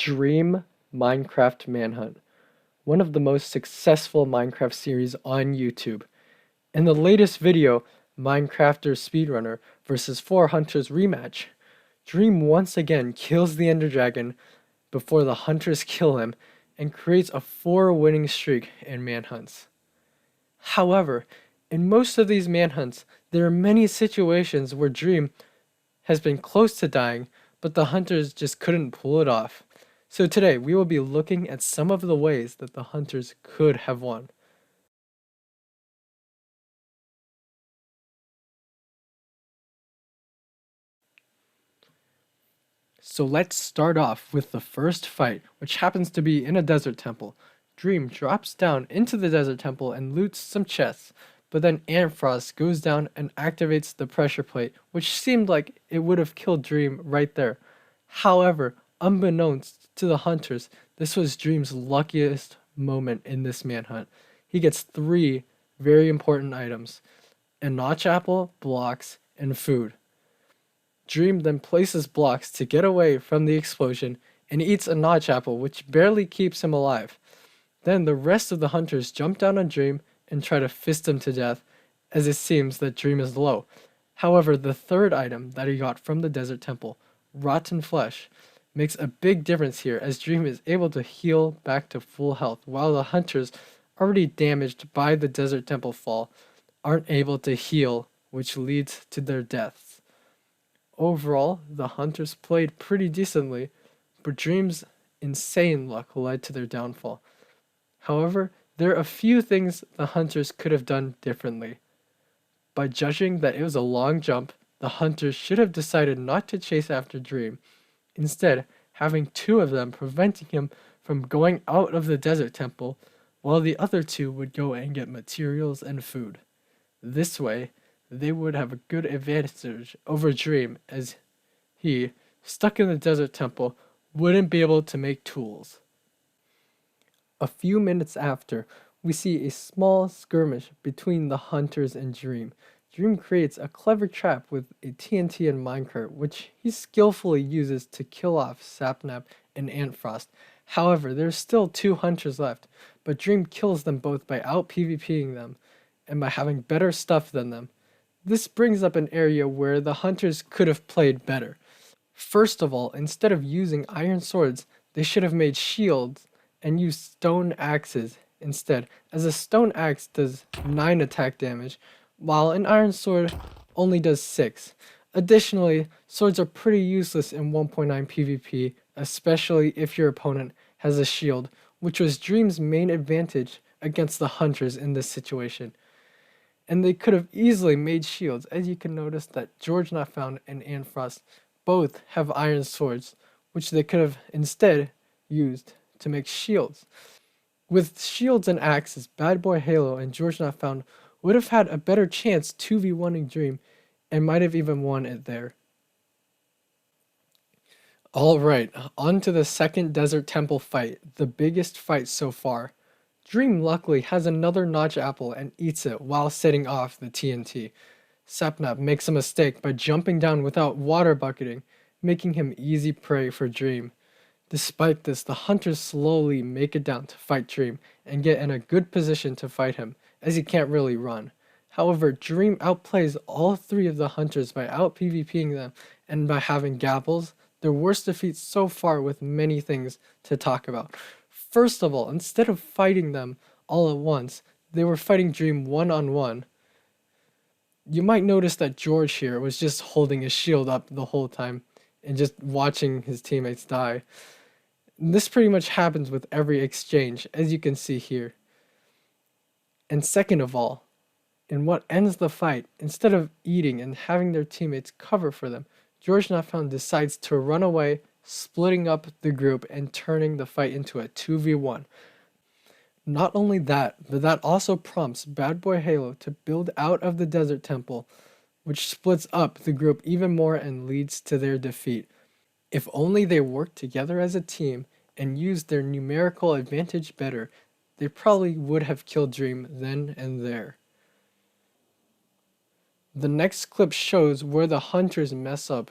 Dream Minecraft Manhunt, one of the most successful Minecraft series on YouTube. In the latest video, Minecrafter Speedrunner vs 4 Hunters Rematch, Dream once again kills the Ender Dragon before the Hunters kill him and creates a 4-winning streak in Manhunts. However, in most of these Manhunts, there are many situations where Dream has been close to dying, but the Hunters just couldn't pull it off. So today we will be looking at some of the ways that the Hunters could have won. So let's start off with the first fight, which happens to be in a desert temple. Dream drops down into the desert temple and loots some chests, but then Frost goes down and activates the pressure plate, which seemed like it would have killed Dream right there. However, unbeknownst to the Hunters, this was Dream's luckiest moment in this manhunt. He gets 3 very important items: a notch apple, blocks, and food. Dream then places blocks to get away from the explosion and eats a notch apple, which barely keeps him alive. Then the rest of the Hunters jump down on Dream and try to fist him to death, as it seems that Dream is low. However, the third item that he got from the desert temple, rotten flesh, makes a big difference here, as Dream is able to heal back to full health, while the Hunters, already damaged by the desert temple fall, aren't able to heal, which leads to their deaths. Overall, the Hunters played pretty decently, but Dream's insane luck led to their downfall. However, there are a few things the Hunters could have done differently. By judging that it was a long jump, the Hunters should have decided not to chase after Dream, instead having 2 of them preventing him from going out of the desert temple, while the other 2 would go and get materials and food. This way, they would have a good advantage over Dream, as he, stuck in the desert temple, wouldn't be able to make tools. A few minutes after, we see a small skirmish between the Hunters and Dream. Dream creates a clever trap with a TNT and minecart, which he skillfully uses to kill off Sapnap and Antfrost. However, there's still 2 Hunters left, but Dream kills them both by out-PvPing them and by having better stuff than them. This brings up an area where the Hunters could have played better. First of all, instead of using iron swords, they should have made shields and used stone axes instead, as a stone axe does 9 attack damage, while an iron sword only does 6. Additionally, swords are pretty useless in 1.9 PvP, especially if your opponent has a shield, which was Dream's main advantage against the Hunters in this situation. And they could have easily made shields, as you can notice that George Not Found and Antfrost both have iron swords, which they could have instead used to make shields. With shields and axes, Bad Boy Halo and George Not Found would have had a better chance 2v1ing Dream and might have even won it there. Alright, on to the second Desert Temple fight, the biggest fight so far. Dream luckily has another notch apple and eats it while setting off the TNT. Sapnap makes a mistake by jumping down without water bucketing, making him easy prey for Dream. Despite this, the Hunters slowly make it down to fight Dream and get in a good position to fight him, as he can't really run. However, Dream outplays all 3 of the Hunters by out-PvPing them and by having gapples, their worst defeat so far, with many things to talk about. First of all, instead of fighting them all at once, they were fighting Dream one-on-one. You might notice that George here was just holding his shield up the whole time and just watching his teammates die. This pretty much happens with every exchange, as you can see here. And second of all, in what ends the fight, instead of eating and having their teammates cover for them, George Not Found decides to run away, splitting up the group and turning the fight into a 2v1. Not only that, but that also prompts Bad Boy Halo to build out of the desert temple, which splits up the group even more and leads to their defeat. If only they worked together as a team and used their numerical advantage better, they probably would have killed Dream then and there. The next clip shows where the Hunters mess up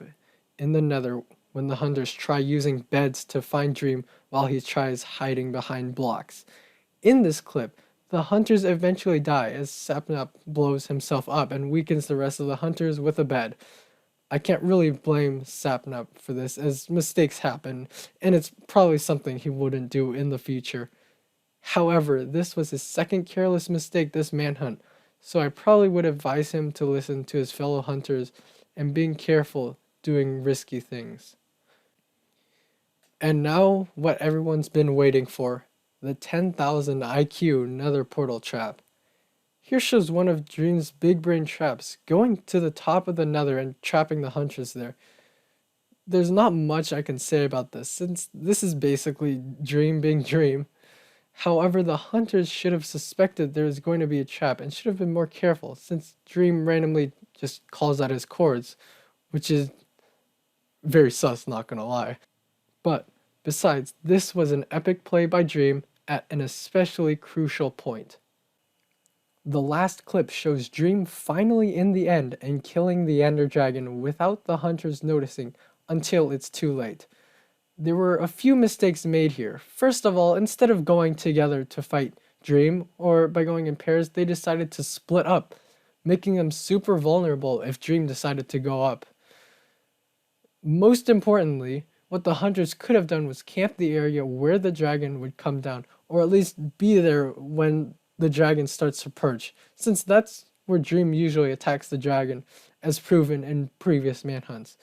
in the Nether when the hunters try using beds to find Dream while he tries hiding behind blocks. In this clip, the hunters eventually die as Sapnap blows himself up and weakens the rest of the hunters with a bed. I can't really blame Sapnap for this, as mistakes happen, and it's probably something he wouldn't do in the future. However, this was his second careless mistake this manhunt, so I probably would advise him to listen to his fellow hunters and being careful doing risky things. And now, what everyone's been waiting for, the 10,000 IQ nether portal trap. Here shows one of Dream's big brain traps, going to the top of the nether and trapping the hunters there. There's not much I can say about this, since this is basically Dream being Dream. However, the hunters should have suspected there was going to be a trap and should have been more careful, since Dream randomly just calls out his chords, which is very sus, not gonna lie. But besides, this was an epic play by Dream at an especially crucial point. The last clip shows Dream finally in the end and killing the Ender Dragon without the hunters noticing until it's too late. There were a few mistakes made here. First of all, instead of going together to fight Dream, or by going in pairs, they decided to split up, making them super vulnerable if Dream decided to go up. Most importantly, what the hunters could have done was camp the area where the dragon would come down, or at least be there when the dragon starts to perch, since that's where Dream usually attacks the dragon, as proven in previous manhunts.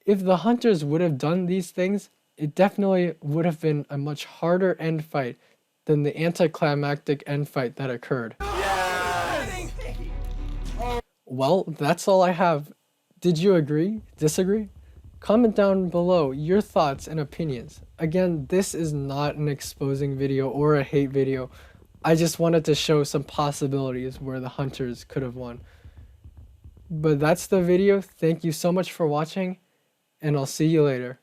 If the hunters would have done these things, it definitely would have been a much harder end fight than the anticlimactic end fight that occurred. Yes! Well, that's all I have. Did you agree? Disagree? Comment down below your thoughts and opinions. Again, this is not an exposing video or a hate video. I just wanted to show some possibilities where the hunters could have won. But that's the video. Thank you so much for watching, and I'll see you later.